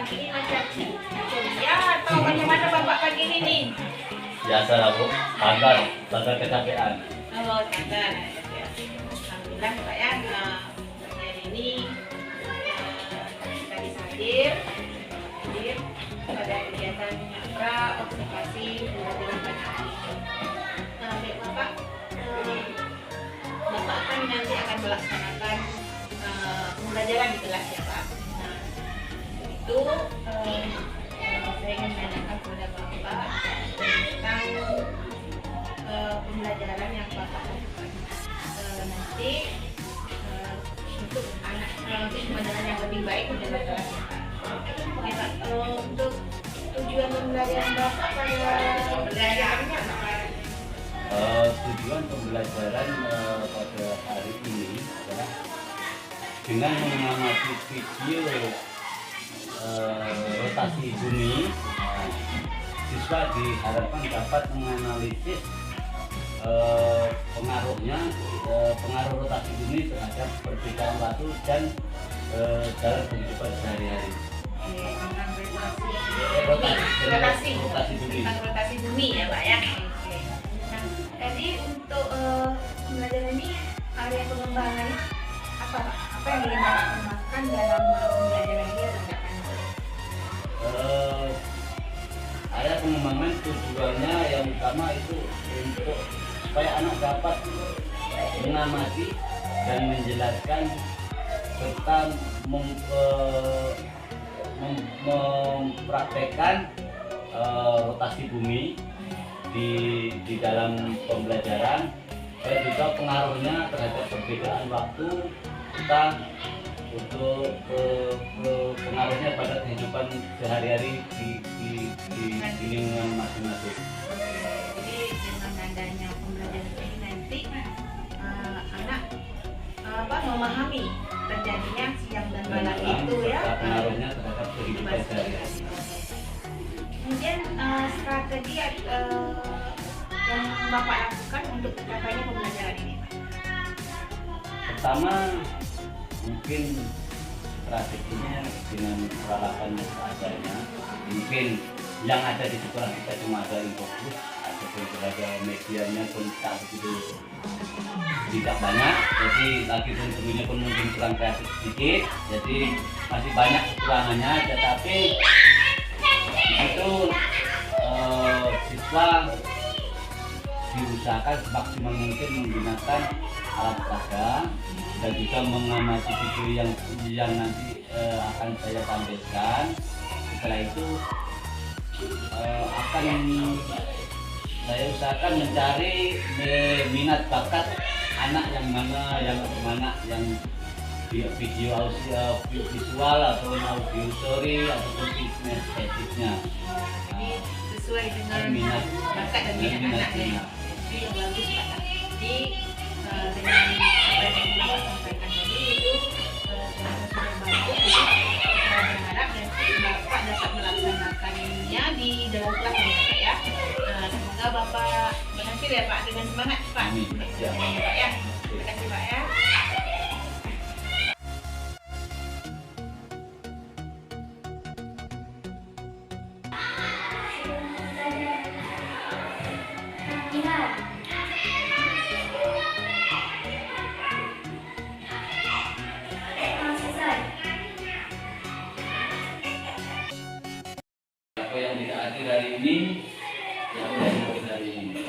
pagi ini macam ya atau bagaimana Bapak pagi ini nih? Biasa lah Bu, bangga kecapean. Oh, sadar. Alhamdulillah Pak ya, pagi hari ini kita bisa hadir pada kegiatan pra observasi pembelajaran pagi. Baik Bapak, Bapak kan nanti akan melaksanakan pembelajaran di kelas ya Pak. Nah, itu saya ingin menanyakan kepada Bapak tentang pembelajaran yang Bapak lakukan nanti untuk anak pembelajaran yang lebih baik di dalam kelas ya Pak. Oke Pak, untuk tujuan pembelajaran Bapak pada pembelajarannya apa? Tujuan pembelajaran pada hari ini adalah dengan mengamati video rotasi bumi, siswa diharapkan dapat menganalisis pengaruh rotasi bumi terhadap perbedaan waktu dan dalam kehidupan sehari-hari. Rotasi bumi ya Pak ya. Oke. Nah, tadi untuk pembelajaran ini area pengembangan apa Pak? Apa yang ingin Bapak kembangkan dalam pembelajaran ini atau area pengembangan tujuannya yang utama itu untuk supaya anak dapat mengamati dan menjelaskan serta mempraktekkan rotasi bumi di dalam pembelajaran dan juga pengaruhnya terhadap perbedaan waktu kita untuk pengaruhnya pada kehidupan sehari-hari di lingkungan masing-masing. Jadi dengan adanya pembelajaran ini nanti anak memahami terjadinya siang dan malam itu ya. Pengaruhnya terhadap kehidupan sehari-hari. Kemudian strategi yang Bapak lakukan untuk tercapainya pembelajaran ini Pak? Pertama, mungkin strateginya dengan peralatan yang seadanya. Mungkin yang ada di sekolah kita cuma ada infobus ataupun berada medianya pun tak begitu tidak banyak. Jadi lagi pun tentunya pun mungkin kurang kreatif sedikit. Jadi masih banyak kekurangannya. Tetapi itu siswa diusahakan semaksimal mungkin menggunakan alat peraga dan juga mengamati video yang nanti akan saya tampilkan. Setelah itu akan saya usahakan mencari minat bakat anak yang visual atau audio story ataupun estetiknya. Sesuai dengan minat bakat dan minat anaknya. Jadi yang bagus Pak. Jadi dengan apa yang Bapak sampaikan tadi itu sudah bagus. Saya berharap nanti Bapak dapat melaksanakannya di dalam kelas Pak ya. Semoga Bapak berhasil ya Pak, dengan semangat Pak. Ya Pak ya. Terima kasih Pak ya. Apa yang tidak hadir hari ini, yang hadir hari ini.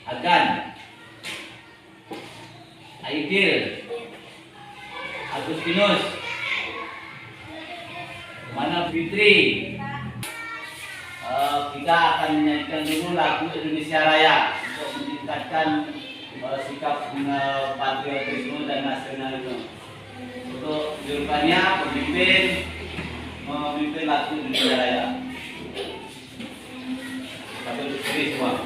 Agan, Aidil, Agustinus, mana Fitri. Kita akan menyanyikan dulu lagu Indonesia Raya untuk meningkatkan sikap patriotisme dan nasionalisme. Untuk jurukannya memimpin lagu Indonesia Raya. Satu berdiri semua.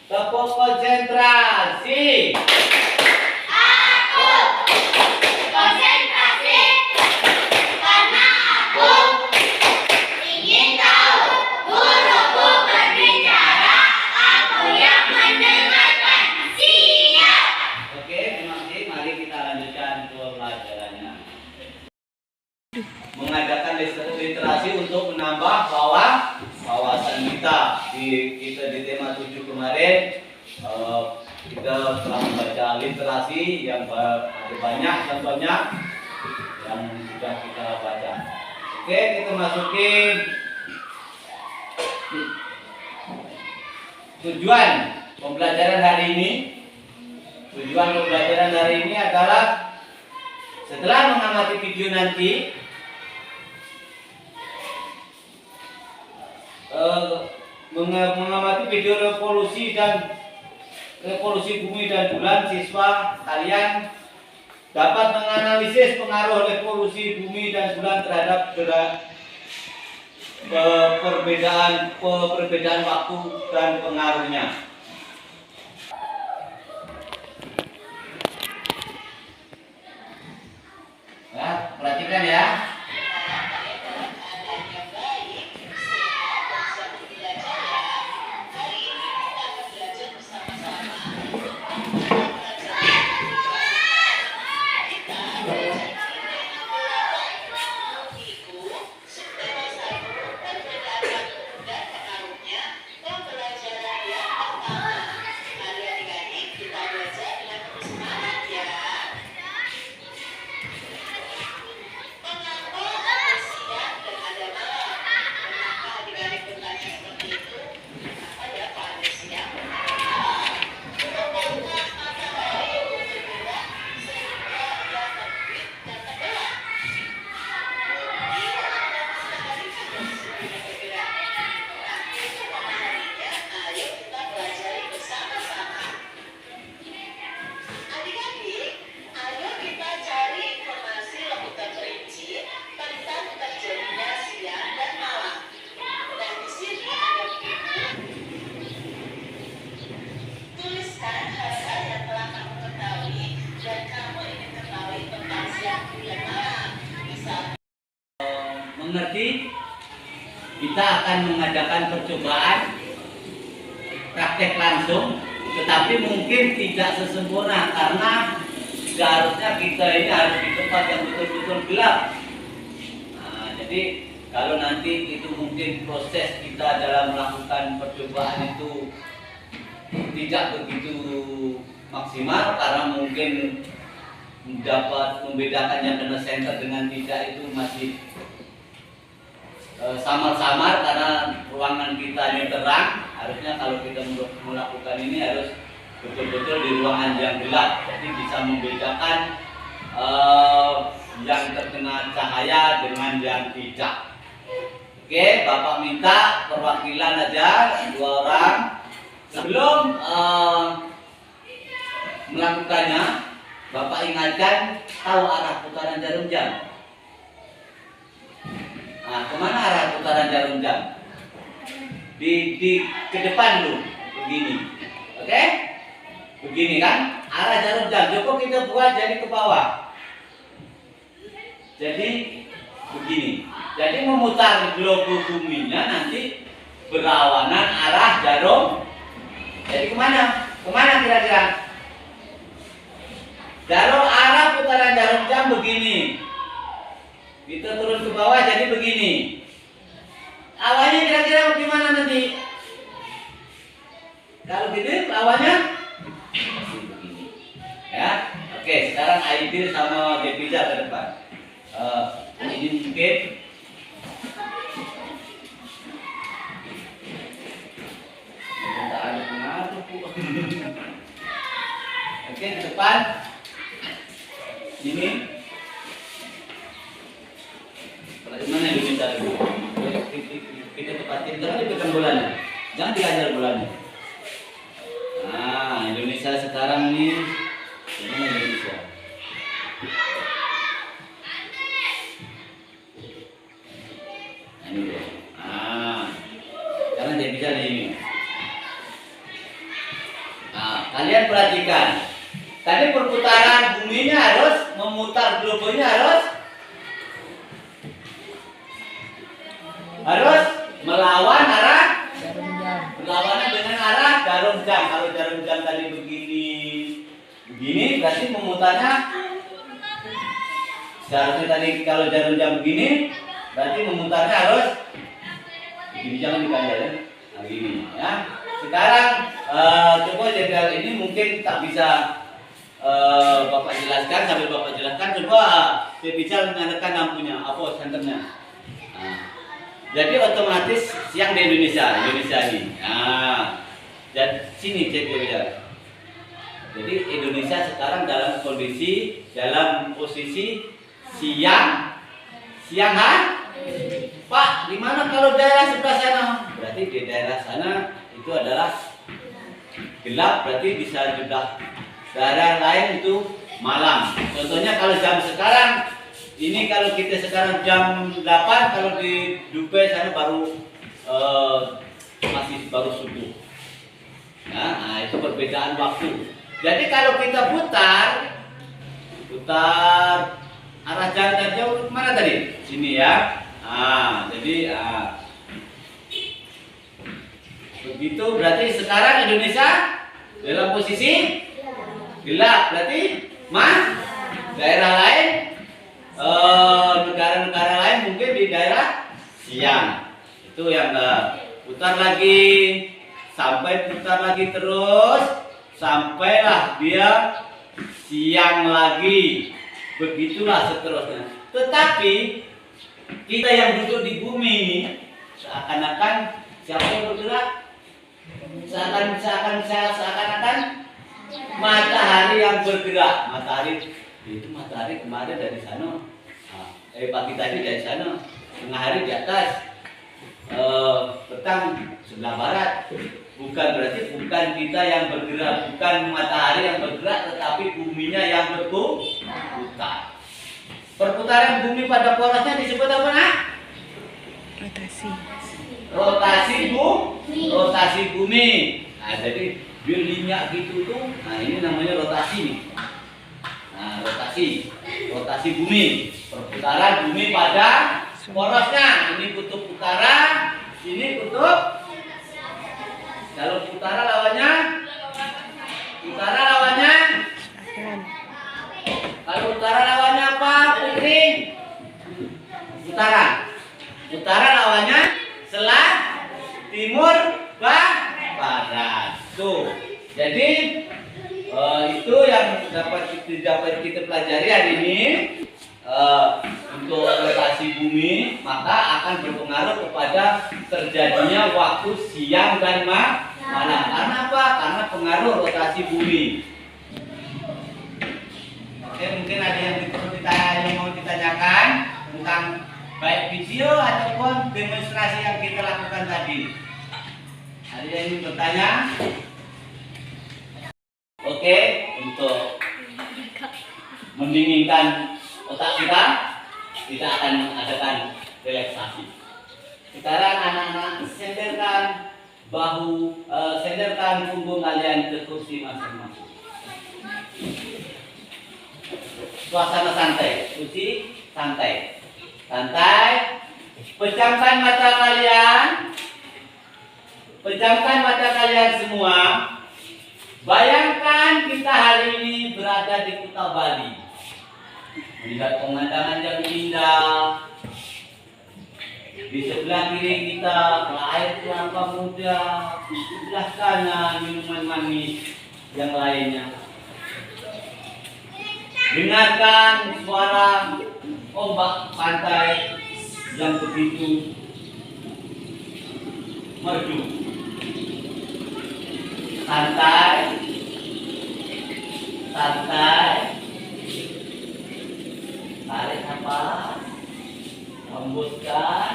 Tepuk konsentrasi. Aku konsentrasi karena aku ingin tahu guruku berbicara, aku yang mendengarkan. Siap. Oke, terima kasih. Mari kita lanjutkan pelajarannya. Mengadakan literasi untuk menambah wawasan kita. Di tema 7 kemarin kita telah membaca literasi yang banyak contohnya yang sudah kita baca. Oke, kita masukin tujuan pembelajaran hari ini. Tujuan pembelajaran hari ini adalah setelah mengamati video nanti, mengamati video revolusi bumi dan bulan, siswa kalian dapat menganalisis pengaruh revolusi bumi dan bulan terhadap perbedaan waktu dan pengaruhnya. Ya, perhatikan ya. Mengerti, kita akan mengadakan percobaan praktek langsung, tetapi mungkin tidak sesempurna karena seharusnya kita ini harus di tempat yang betul-betul gelap. Nah, jadi kalau nanti itu mungkin proses kita dalam melakukan percobaan itu tidak begitu maksimal karena mungkin dapat membedakan yang kena senter dengan tidak itu masih samar-samar karena ruangan kita ini terang. Harusnya kalau kita melakukan ini harus betul-betul di ruangan yang gelap, jadi bisa membedakan yang terkena cahaya dengan yang tidak. Oke, Bapak minta perwakilan aja 2 orang. Sebelum melakukannya, Bapak ingatkan tahu arah putaran jarum jam. Nah, kemana arah putaran jarum jam? Ke depan dulu, begini, oke? Begini kan, arah jarum jam. Coba kita buat jadi ke bawah. Jadi begini. Jadi memutar globus buminya nanti berlawanan arah jarum. Jadi kemana? Kemana kira-kira? Jarum arah putaran jarum jam begini. Kita turun ke bawah jadi begini. Awalnya kira-kira bagaimana nanti? Kalau gitu awalnya begini. Ya. Oke, sekarang Aidil sama Depiza ke depan. Ini mungkin tidak ada pengaruh. Oke, ke depan. Ini mana yang diminta dulu? Kita tepatin, jangan dipegang bulannya, jangan diajar bulannya. Nah, Indonesia sekarang nih, ini Indonesia. Nah, ini dulu. Nah, sekarang dia bisa di ini. Nah, kalian perhatikan. Tadi perputaran buminya harus memutar globonya harus melawan arah berlawanan dengan arah jarum jam. Kalau jarum jam tadi begini berarti memutarnya seharusnya tadi kalau jarum jam begini berarti memutarnya harus begini, jangan dikaya ya. Nah, gini ya. Sekarang coba jadwal ini mungkin tak bisa Bapak jelaskan, sambil Bapak jelaskan coba saya bisa menyalakan lampunya apa senternya. Nah, jadi otomatis siang di Indonesia ini. Nah, dan sini cek dia. Jadi Indonesia sekarang dalam posisi siang hari. Pak, di mana kalau daerah sebelah sana? Berarti di daerah sana itu adalah gelap, berarti bisa juga daerah lain itu malam. Contohnya kalau jam sekarang ini, kalau kita sekarang jam 8, kalau di Dubai sana masih baru subuh. Nah, itu perbedaan waktu. Jadi kalau kita putar arah jalan jauh mana tadi? Sini ya. Jadi begitu, berarti sekarang Indonesia dalam posisi gelap, berarti daerah lain, negara-negara lain mungkin di daerah siang. Itu yang putar lagi terus sampailah dia siang lagi. Begitulah seterusnya. Tetapi kita yang duduk di bumi ini seakan-akan siapa yang bergerak? Seakan-akan matahari yang bergerak. Matahari kemarin dari sana. Pagi tadi dari sana. Tengah hari di atas. Petang sebelah barat. Berarti bukan kita yang bergerak, bukan matahari yang bergerak, tetapi buminya yang berputar. Perputaran bumi pada porosnya disebut apa, Nak? Rotasi bumi. Nah, jadi bilingnya gitu tuh. Nah, ini namanya rotasi nih. Nah, rotasi bumi. Perputaran bumi pada porosnya. Ini kutub utara, ini kutub. Kalau utara lawannya? Kalau utara lawannya apa, Putri? Utara lawannya timur, barat. Tuh. Jadi itu yang dapat kita pelajari hari ini. Untuk rotasi bumi, maka akan berpengaruh kepada terjadinya waktu siang dan malam. Karena apa? Karena pengaruh rotasi bumi. Oke, mungkin ada yang mau ditanyakan tentang baik video ataupun demonstrasi yang kita lakukan tadi. Ada yang ingin bertanya? Oke, untuk mendinginkan otak kita akan mengadakan relaksasi. Sekarang anak-anak senderkan punggung kalian ke kursi masing-masing. Suasana santai, kursi santai. Pejamkan mata kalian semua. Bayangkan kita hari ini berada di Kuta Bali. Melihat pemandangan yang indah. Di sebelah kiri kita air kelapa muda, di sebelah kanan minuman manis yang lainnya. Dengarkan suara ombak pantai yang begitu merdu. Santai. Tarik nafas, hembuskan.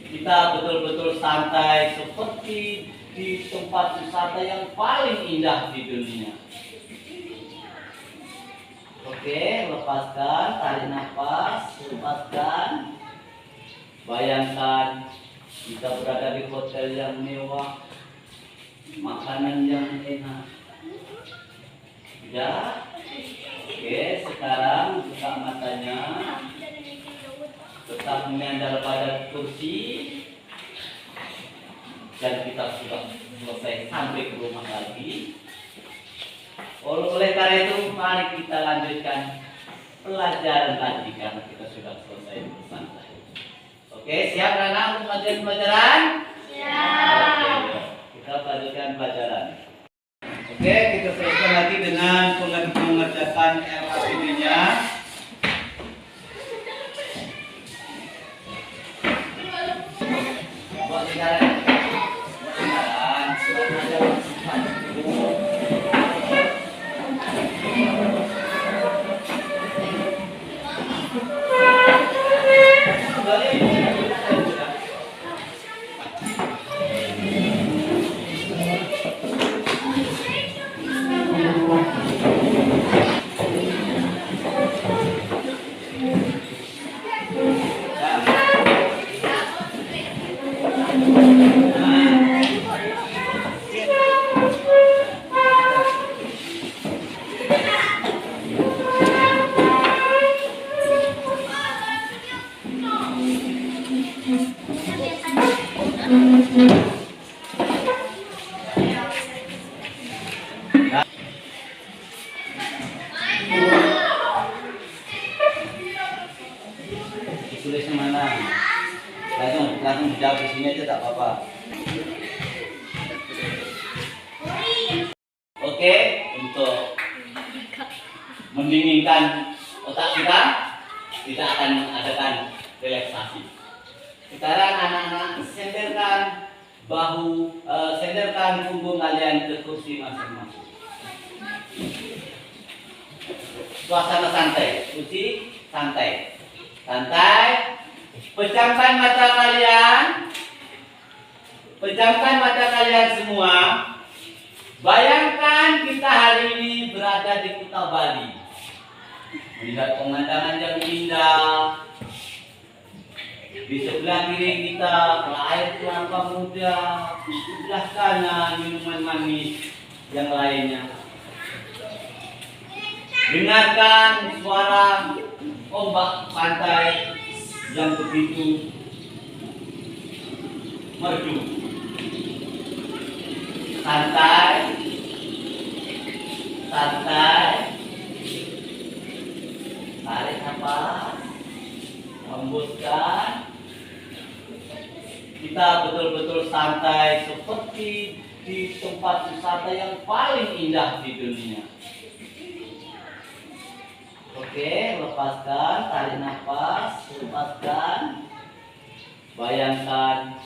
Kita betul-betul santai seperti di tempat wisata yang paling indah di dunia. Oke, lepaskan, tarik nafas, lepaskan. Bayangkan kita berada di hotel yang mewah, makan makanan yang enak. Ya. Oke, sekarang buka matanya. Tetap menyandar pada kursi. Dan kita sudah selesai sampai ke rumah lagi. Oleh karena itu, mari kita lanjutkan pelajaran lagi karena kita sudah selesai bersantai. Oke, siap anak-anak untuk lanjutkan pelajaran? Siap. Oke, kita lanjutkan pelajaran. Oke, kita selesai lagi dengan mengerjakan LKPD-nya. Buat sekarang. Tulis mana? Langsung dijawab di sini aja tak apa-apa. Oke, untuk mendinginkan otak kita akan mengadakan relaksasi. Sekarang anak-anak senderkan bahu, senderkan punggung kalian ke kursi masing-masing. Suasana santai, kursi santai. Santai, pejamkan mata kalian. Pejamkan mata kalian semua. Bayangkan kita hari ini berada di Kuta Bali. Melihat pemandangan yang indah. Di sebelah kiri kita air kelapa muda. Di sebelah kanan minuman manis yang lainnya. Dengarkan suara ombak pantai yang begitu merdu. Santai, santai. Tarik nafas, hembuskan. Kita betul-betul santai seperti di tempat wisata yang paling indah di dunia. Oke, lepaskan, tarik nafas, lepaskan. Bayangkan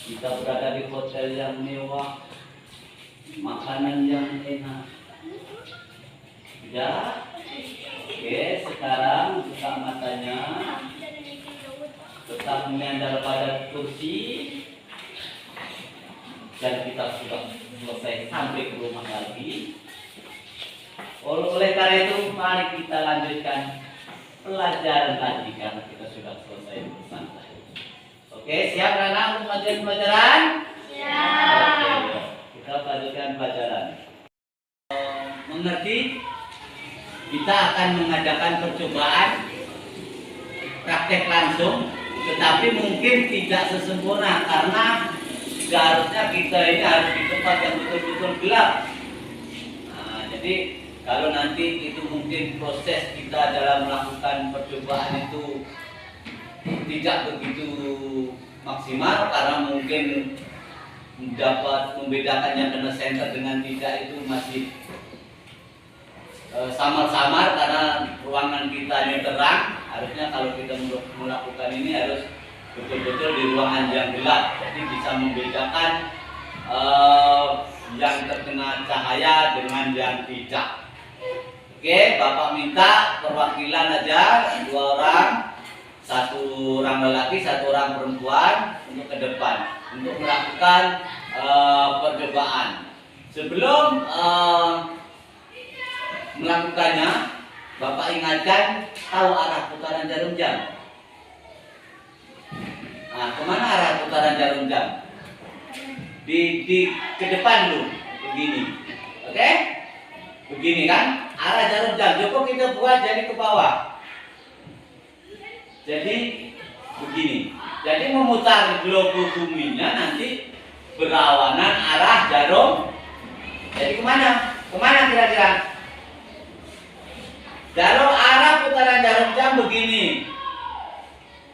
kita berada di hotel yang mewah, makanan yang enak. Ya, oke. Sekarang buka matanya. Tetap menyandar pada kursi. Dan kita sudah selesai sampai ke rumah lagi. Oleh karena itu, mari kita lanjutkan pelajaran lagi karena kita sudah selesai bersantai. Oke, siap anak untuk lanjutkan pelajaran? Siap. Oke, kita lanjutkan pelajaran. Mengerti? Kita akan mengadakan percobaan praktek langsung, tetapi mungkin tidak sesempurna karena seharusnya kita ini harus di tempat yang betul-betul gelap. Nah, jadi kalau nanti itu mungkin proses kita dalam melakukan percobaan itu tidak begitu maksimal karena mungkin dapat membedakannya karena center dengan tidak itu masih samar-samar karena ruangan kita ini terang. Harusnya kalau kita melakukan ini harus betul-betul di ruangan yang gelap, jadi bisa membedakan yang terkena cahaya dengan yang tidak. Oke, Bapak minta perwakilan aja 2 orang, 1 orang lelaki, 1 orang perempuan untuk ke depan untuk melakukan percobaan. Sebelum melakukannya, Bapak ingatkan tahu arah putaran jarum jam. Nah, kemana arah putaran jarum jam? Di ke depan dulu, ke begini. Oke? Begini kan? Arah jarum jam. Coba kita buat jadi ke bawah. Jadi begini. Jadi memutar globus buminya nanti berlawanan arah jarum. Jadi kemana? Kemana kira-kira? Jarum arah putaran jarum jam begini.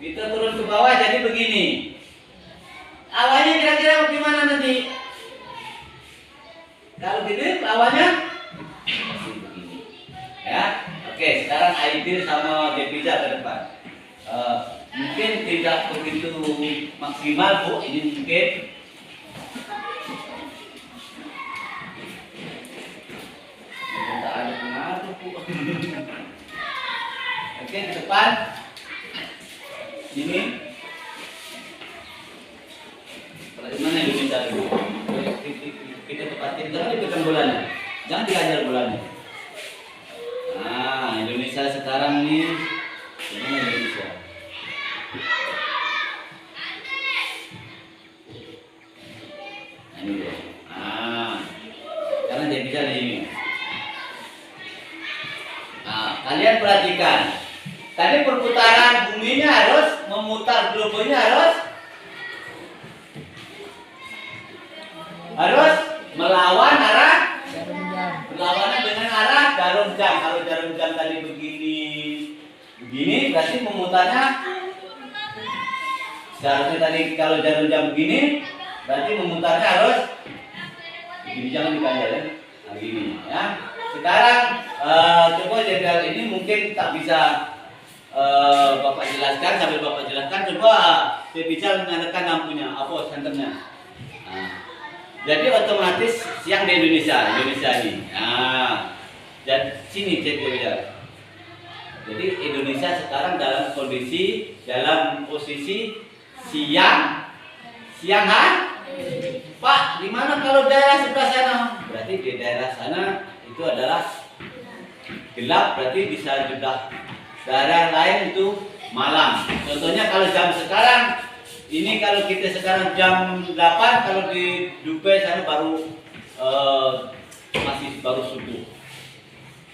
Kita turun ke bawah jadi begini. Awalnya kira-kira bagaimana nanti? Kalau gitu awalnya begini. Ya. Oke, sekarang Aidil sama Depiza ke depan. Mungkin tidak begitu maksimal Bu, ini mungkin tidak ada pengaruh Bu. Oke, ke depan ini mana yang bisa dulu? Kita tepatin, jangan dipegang bolanya, jangan diajar bolanya. Nah, Indonesia sekarang nih, ini Indonesia. Nah, ini deh. Nah, sekarang dia bisa di sini. Nah, kalian perhatikan. Tadi perputaran buminya harus memutar globusnya harus melawan arah berlawanan dengan arah jarum jam. Kalau jarum jam tadi begini berarti memutarnya seharusnya tadi kalau jarum jam begini berarti memutarnya harus begini, jangan dikajal ya. Nah, begini ya. Sekarang coba jadwal ini mungkin tak bisa Bapak jelaskan, sambil Bapak jelaskan coba dia bisa menyalakan lampunya apa senternya. Nah, jadi otomatis siang di Indonesia ini. Nah, dan sini cek dia. Jadi Indonesia sekarang dalam posisi siang hari. Pak, di mana kalau daerah sebelah sana? Berarti di daerah sana itu adalah gelap, berarti bisa juga daerah lain itu malam. Contohnya kalau jam sekarang ini, kalau kita sekarang jam 8, kalau di Dubai sana masih baru subuh.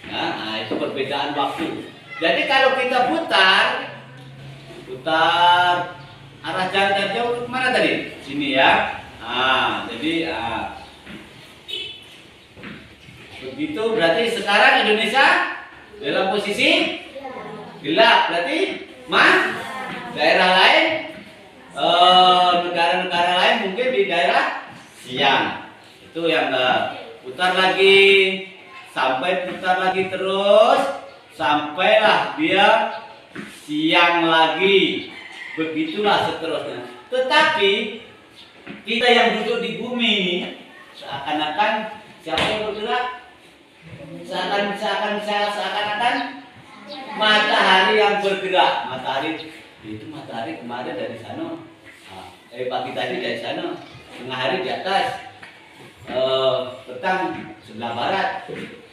Nah, itu perbedaan waktu. Jadi kalau kita putar arah jam jauh kemana tadi? Sini ya. Jadi begitu berarti sekarang Indonesia dalam posisi gelap, berarti daerah lain, negara-negara lain mungkin di daerah siang. Itu yang putar lagi terus sampailah dia siang lagi. Begitulah seterusnya. Tetapi kita yang duduk di bumi ini seakan-akan siapa yang bergerak? Seakan-akan matahari yang bergerak. Matahari kemarin dari sana, pagi tadi dari sana, tengah hari di atas, petang sebelah barat.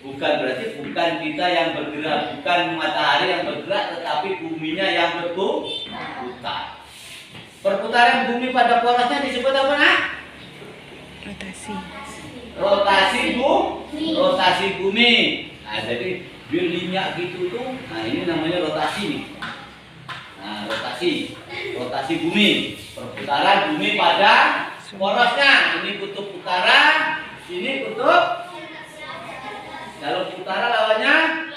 Berarti bukan kita yang bergerak, bukan matahari yang bergerak, tetapi buminya yang berputar. Perputaran bumi pada porosnya disebut apa nak? Rotasi bumi. Nah, jadi berminyak gitu tuh. Nah, ini namanya rotasi nih. Nah, rotasi bumi. Perputaran bumi pada porosnya. Ini kutub utara, ini kutub. Kalau utara lawannya.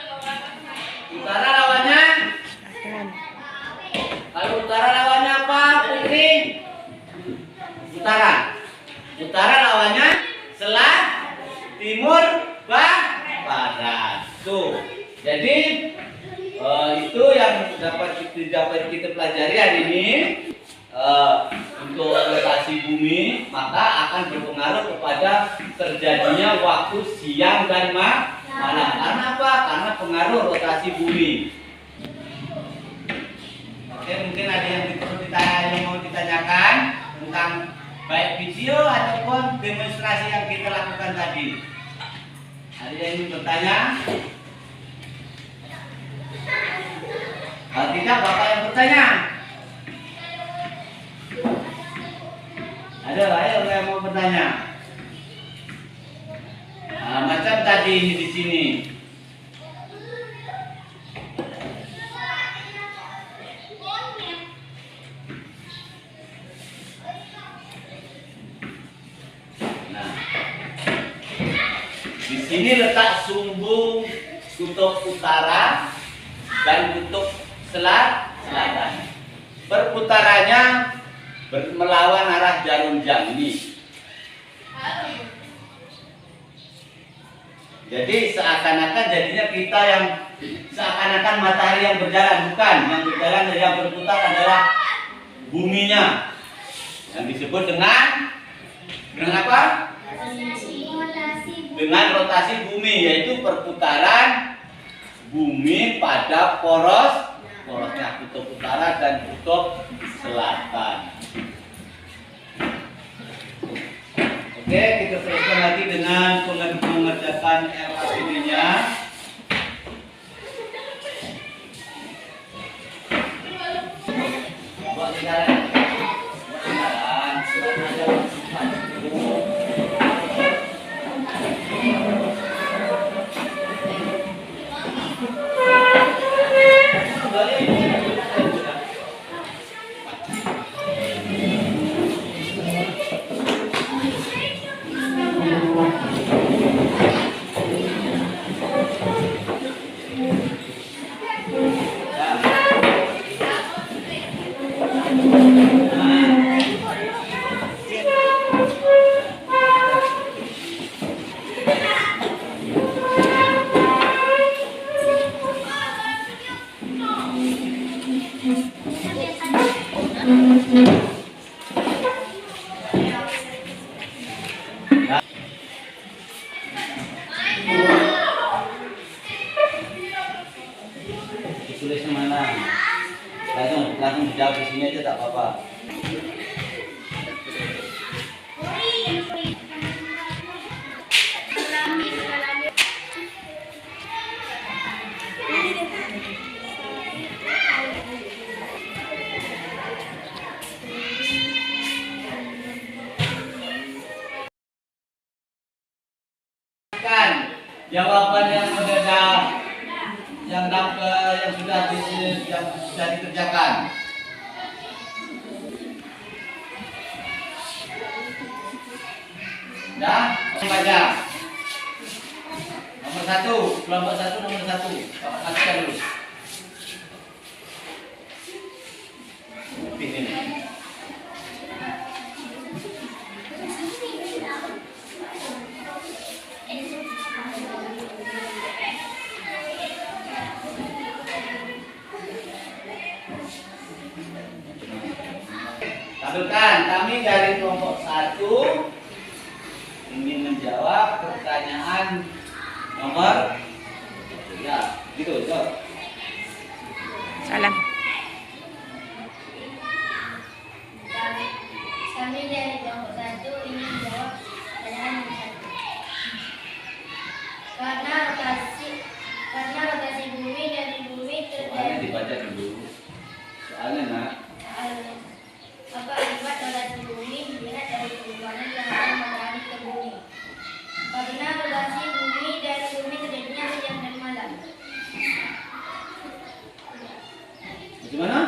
Kalau utara lawannya apa, Putri? Utara lawannya timur, barat. Tuh. Jadi itu yang dapat kita pelajari hari ini. Untuk rotasi bumi, maka akan berpengaruh kepada terjadinya waktu siang dan malam. Karena apa? Karena pengaruh rotasi bumi. Oke, mungkin ada yang mau ditanyakan tentang baik video ataupun demonstrasi yang kita lakukan tadi. Ada yang ingin bertanya? Kalau tidak, Bapak yang bertanya. Ada yang mau bertanya? lagi ini di sini. Nah, di sini letak sumbung kutub utara dan kutub selatan. Perputarannya melawan arah jarum jam ini. Jadi seakan-akan jadinya kita yang seakan-akan matahari yang berjalan, bukan. Yang berjalan dan yang berputar adalah buminya. Yang disebut dengan apa? Dengan rotasi bumi, yaitu perputaran bumi pada porosnya kutub utara dan kutub selatan. Oke, kita teruskan lagi dengan mengerjakan LKPD-nya. Buat sekarang. Tulis mana? Langsung dijawab di sini aja tak apa-apa. Jawaban yang sudah yang sudah dikerjakan. Dah, baca. Nomor 1, kelompok 1 nomor 1. Bapak kasihkan dulu. Ini. Tampilkan, kami dari kelompok 1 ingin menjawab pertanyaan nomor ya, gitu, Salam. Kami dari kelompok 1 ingin menjawab pertanyaan nomor 1. Karena rotasi bumi dari bumi soalnya terjadi. dibaca dulu. Soalnya nak. Apa akibat rotasi bumi dilihat dari perubahan cahaya matahari ke bumi? Karena rotasi bumi dari bumi terjadinya siang dan malam. Bagaimana?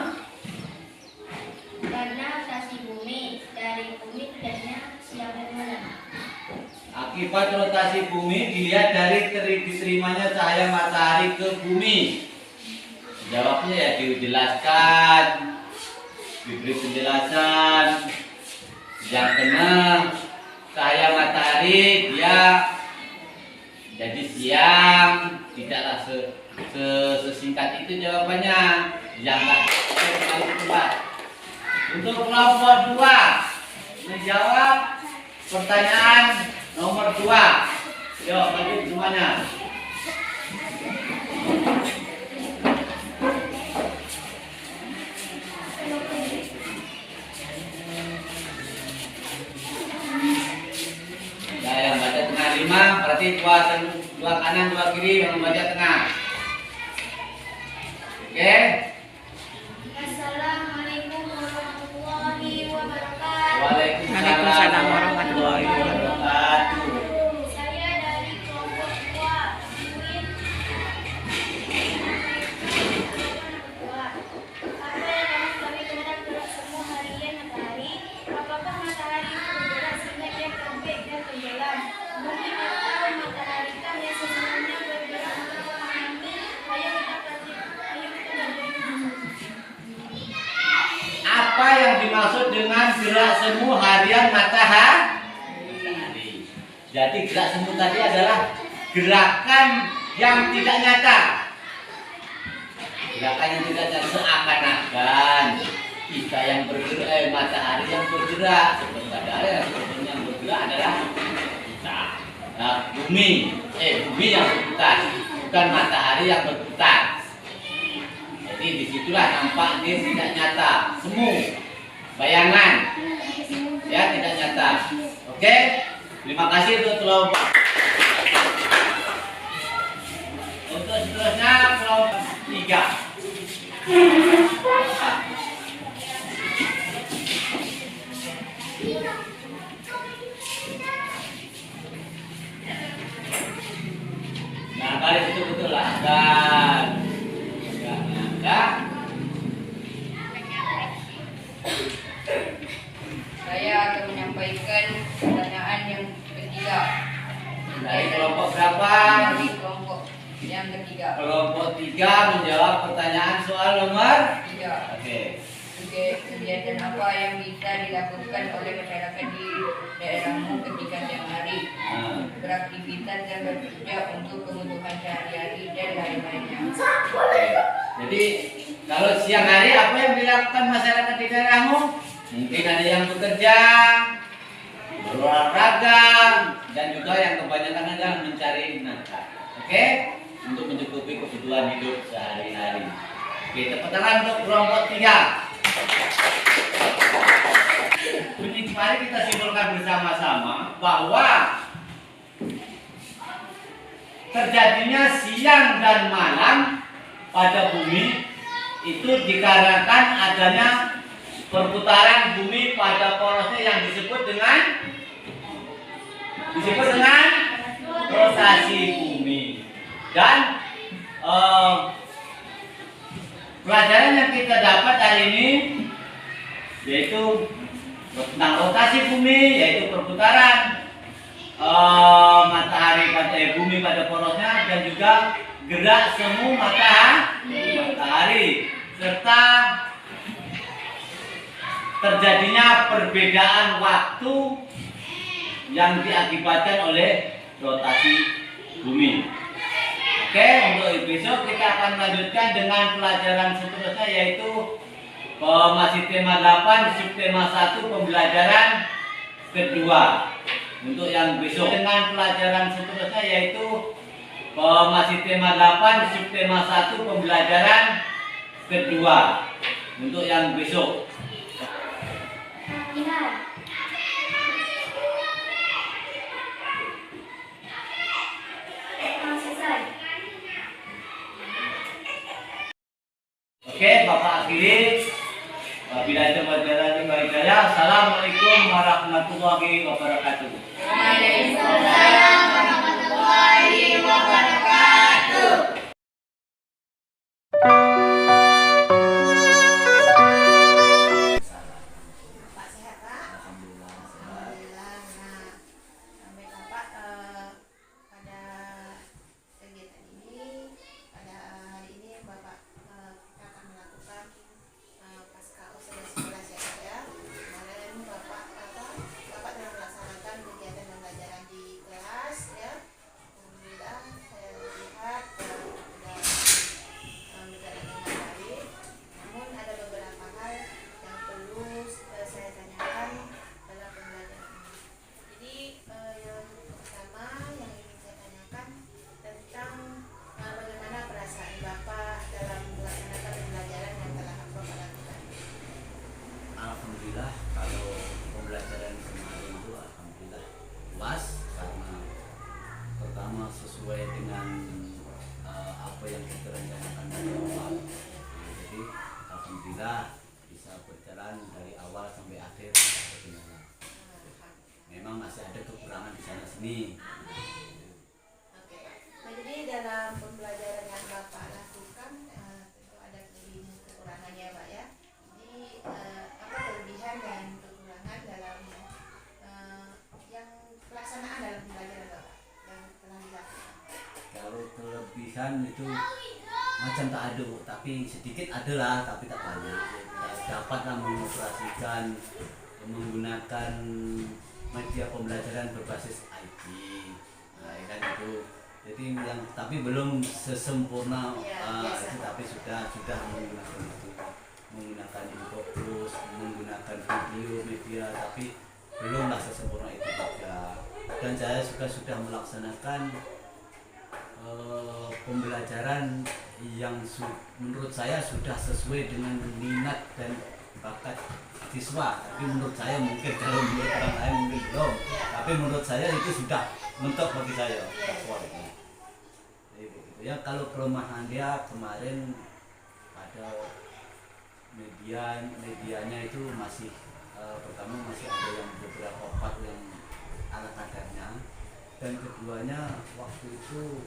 Karena rotasi bumi dari bumi terjadinya siang dan malam. Akibat rotasi bumi dilihat dari diterimanya cahaya matahari ke bumi. Jawabnya ya dijelaskan, diberi penjelasan. Yang kena cahaya matahari dia jadi siang, tidaklah sesingkat itu jawabannya. Yang tak untuk kelompok 2 menjawab pertanyaan nomor 2. Yuk, bagi semuanya. Ya, yang baca tengah 5, berarti dua kanan, 2 kiri, yang membaca tengah. Oke? Assalamualaikum warahmatullahi wabarakatuh. Waalaikumsalam warahmatullahi wabarakatuh. Saya dari kelompok 2 dimaksud dengan gerak semu harian matahari. Jadi gerak semu tadi adalah gerakan yang tidak nyata. Gerakan yang tidak nyata seakan-akan kita yang bergerak, matahari yang bergerak. Sebenarnya yang bergerak adalah kita. Nah, bumi yang berputar, bukan matahari yang berputar. Jadi disitulah nampak dia tidak nyata, semu, bayangan, ya tidak nyata. Oke, terima kasih untuk kelompok. Untuk seterusnya kelompok 3. Nah, kali itu betul lah dan ya. Saya akan menyampaikan pertanyaan yang ketiga. Dari kelompok berapa? Dari kelompok yang ketiga. Kelompok 3 menjawab pertanyaan soal nomor 3. Oke. Kegiatan apa yang bisa dilakukan oleh masyarakat di daerahmu ketika siang hari? Beraktivitas dan bekerja untuk kebutuhan sehari-hari dan lain-lainnya. Jadi kalau siang hari apa yang dilakukan masyarakat di daerahmu? Mungkin ada yang bekerja, berolahraga, dan juga yang kebanyakan adalah mencari nafkah. Oke? Untuk mencukupi kebutuhan hidup sehari-hari. Oke, tepuk tangan untuk kelompok 3. Jadi mari kita simpulkan bersama-sama bahwa terjadinya siang dan malam pada bumi itu dikarenakan adanya perputaran bumi pada porosnya yang disebut dengan rotasi bumi. Dan pelajaran yang kita dapat hari ini yaitu tentang rotasi bumi, yaitu perputaran matahari pada bumi pada porosnya, dan juga gerak semu matahari, serta terjadinya perbedaan waktu yang diakibatkan oleh rotasi bumi. Oke, untuk besok kita akan lanjutkan dengan pelajaran seterusnya, yaitu masih tema 8, subtema 1, pembelajaran kedua. Untuk yang besok dengan pelajaran seterusnya, yaitu masih tema 8, subtema 1, pembelajaran kedua. Untuk yang besok. Oke, Bapak akhiri. Bila itu berjalan baik saya. Assalamualaikum warahmatullahi wabarakatuh. Waalaikumsalam warahmatullahi wabarakatuh. Pak sehat, Pak? Alhamdulillah. Nah, sampai Bapak pada kegiatan ini, pada hari ini Bapak kita akan melakukan pasca sekolah sehat ya. Kemarin Bapak telah melaksanakan kegiatan pembelajaran di kelas ya. Alhamdulillah saya lihat sudah berjalan dengan baik. Namun ada beberapa hal yang perlu saya tanyakan dalam pembelajaran ini. Jadi yang pertama yang ingin saya tanyakan tentang bagaimana perasaan Bapak dalam melaksanakan pembelajaran yang telah Bapak lakukan. Alhamdulillah, kalau pembelajaran kemarin itu alhamdulillah puas, karena pertama sesuai dengan apa yang kita rencanakan dari awal. Jadi alhamdulillah bisa berjalan dari awal sampai akhir. Memang masih ada kekurangan di sana sini. Oke, Pak. Nah, jadi dalam pembelajaran yang Bapak lakukan tentu ada kekurangannya, Pak ya. Jadi apa kelebihan dan kekurangan dalam yang pelaksanaan dalam pembelajaran Bapak yang telah dilakukan? Kalau kelebihan itu macam tak ada, tapi sedikit adalah, tapi tak banyak. Dapatlah mengoperasikan menggunakan media pembelajaran berbasis IT, nah, ya kan itu. Jadi yang tapi belum sesempurna itu, tapi sudah menggunakan itu, menggunakan infografis, menggunakan video media, tapi belumlah sesempurna itu juga. Dan saya juga sudah melaksanakan pembelajaran yang menurut saya sudah sesuai dengan minat dan bakat siswa. Tapi menurut saya mungkin, kalau menurut orang lain mungkin belum, tapi menurut saya itu sudah mentok bagi saya. Jadi begitu ya. Kalau kelemahan dia kemarin ada medianya itu masih pertama masih ada yang beberapa part yang ala kadarnya, dan keduanya waktu itu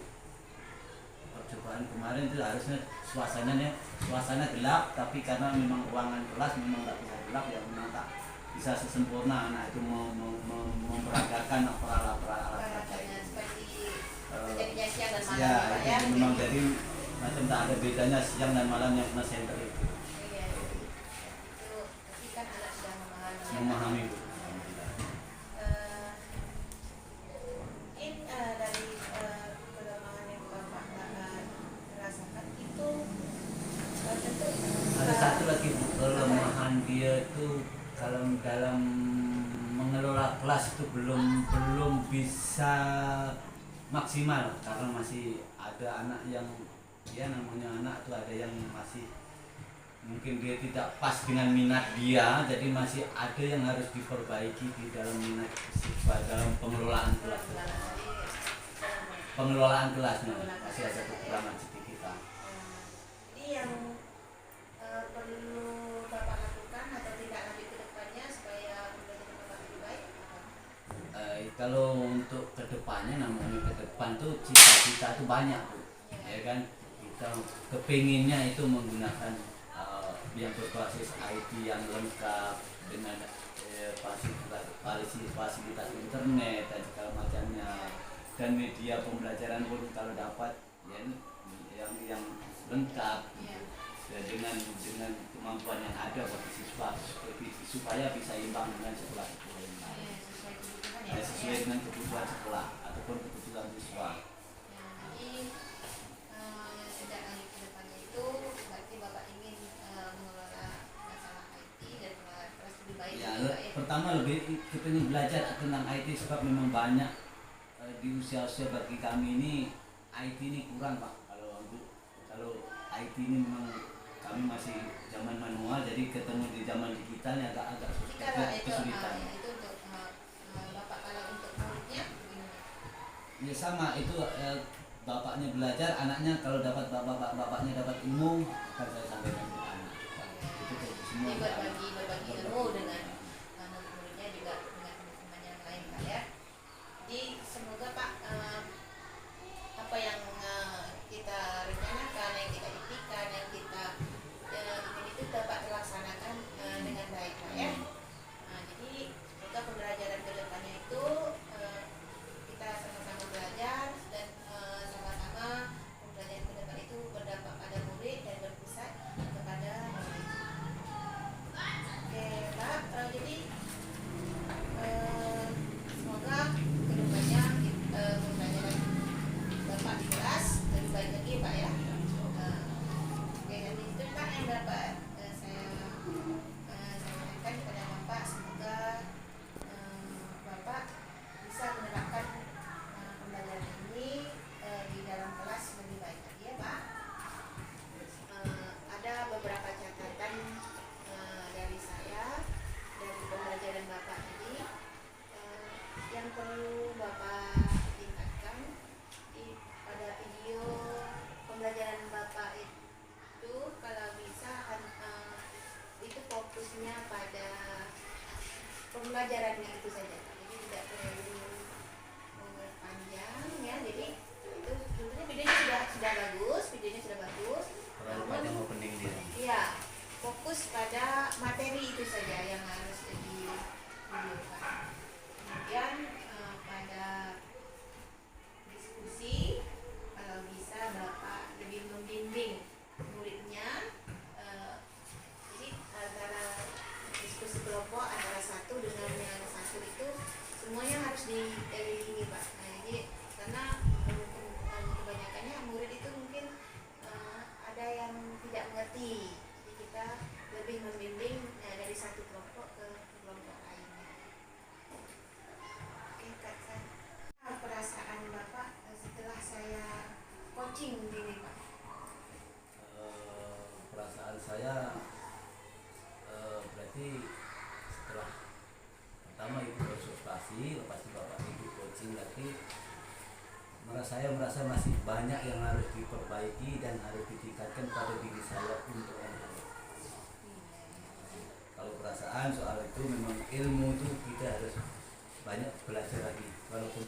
percobaan kemarin itu harusnya suasana gelap, tapi karena memang ruangan kelas memang tak bisa gelap, ya memang tak bisa sesempurna. Nah itu memperagakan peralatan Jadinya siang dan malam ya, Pak, ya. itu memang jadi macam tak ada bedanya siang dan malam yang kena center itu. Iya. Itu pasti kan anak sudah memahami. Memahami Bu. Alhamdulillah. Mungkin dari kelemahan yang Bapak rasakan itu tentu Ada satu lagi Bu, kelemahan dia itu kalau dalam mengelola kelas itu belum bisa maksimal, karena masih ada anak yang, ya namanya anak itu ada yang masih mungkin dia tidak pas dengan minat dia, jadi masih ada yang harus diperbaiki di dalam minat siswa dalam pengelolaan kelasnya masih ada kekurangan sedikit. Ini yang perlu Bapak lakukan atau tidak lanjut ke depannya supaya pembelajaran Bapak lebih baik? Kalau untuk kedepannya, namanya ke depan tuh cita-cita itu banyak Bu, ya kan. Kita kepinginnya itu menggunakan yang berbasis IT yang lengkap dengan fasilitas internet dan segala macamnya, dan media pembelajaran pun kalau dapat ya yang lengkap ya, dengan kemampuan yang ada bagi siswa, supaya bisa imbang dengan sekolah-sekolah yang lain, sesuai dengan kebutuhan sekolah ataupun kebutuhan siswa. Jadi sejak lanjut ke depannya itu berarti Bapak ingin mengelola masalah IT dan mengelola kelas lebih baik Ya, juga, ya. pertama lebih kita ingin belajar tentang IT, sebab memang banyak di usia-usia bagi kami ini IT ini kurang Pak. Kalau IT ini memang kami masih zaman manual, jadi ketemu di zaman digital yang agak Jadi kalau itu kesulitan. itu untuk Bapak, kalau untuk muridnya gimana? Ya sama itu, bapaknya belajar, anaknya kalau dapat bapaknya dapat ilmu, akan saya sampaikan ke anak. Itu semua. Jadi berbagi ilmu dengan murid-muridnya juga dengan teman-teman yang lain Pak, ya. Jadi semoga Pak apa yang kita rencanakan, yang kita impikan, yang kita ingin itu dapat terlaksanakan dengan baik Pak, ya. Nah, jadi semoga pembelajaran ke depannya itu kita sama-sama belajar dan sama-sama pembelajaran ke depan itu berdampak pada murid dan berpusat kepada murid. Oke Pak, berarti kita lebih membimbing dari satu kelompok ke kelompok lainnya. Oke Kak San. Perasaan Bapak setelah saya coaching ini Pak? Perasaan saya berarti setelah pertama ikut konsultasi, lepas itu Bapak ikut coaching lagi, saya merasa masih banyak yang harus diperbaiki dan harus ditingkatkan pada diri saya untuk anak-anak. Kalau perasaan soal itu memang ilmu itu kita harus banyak belajar lagi, walaupun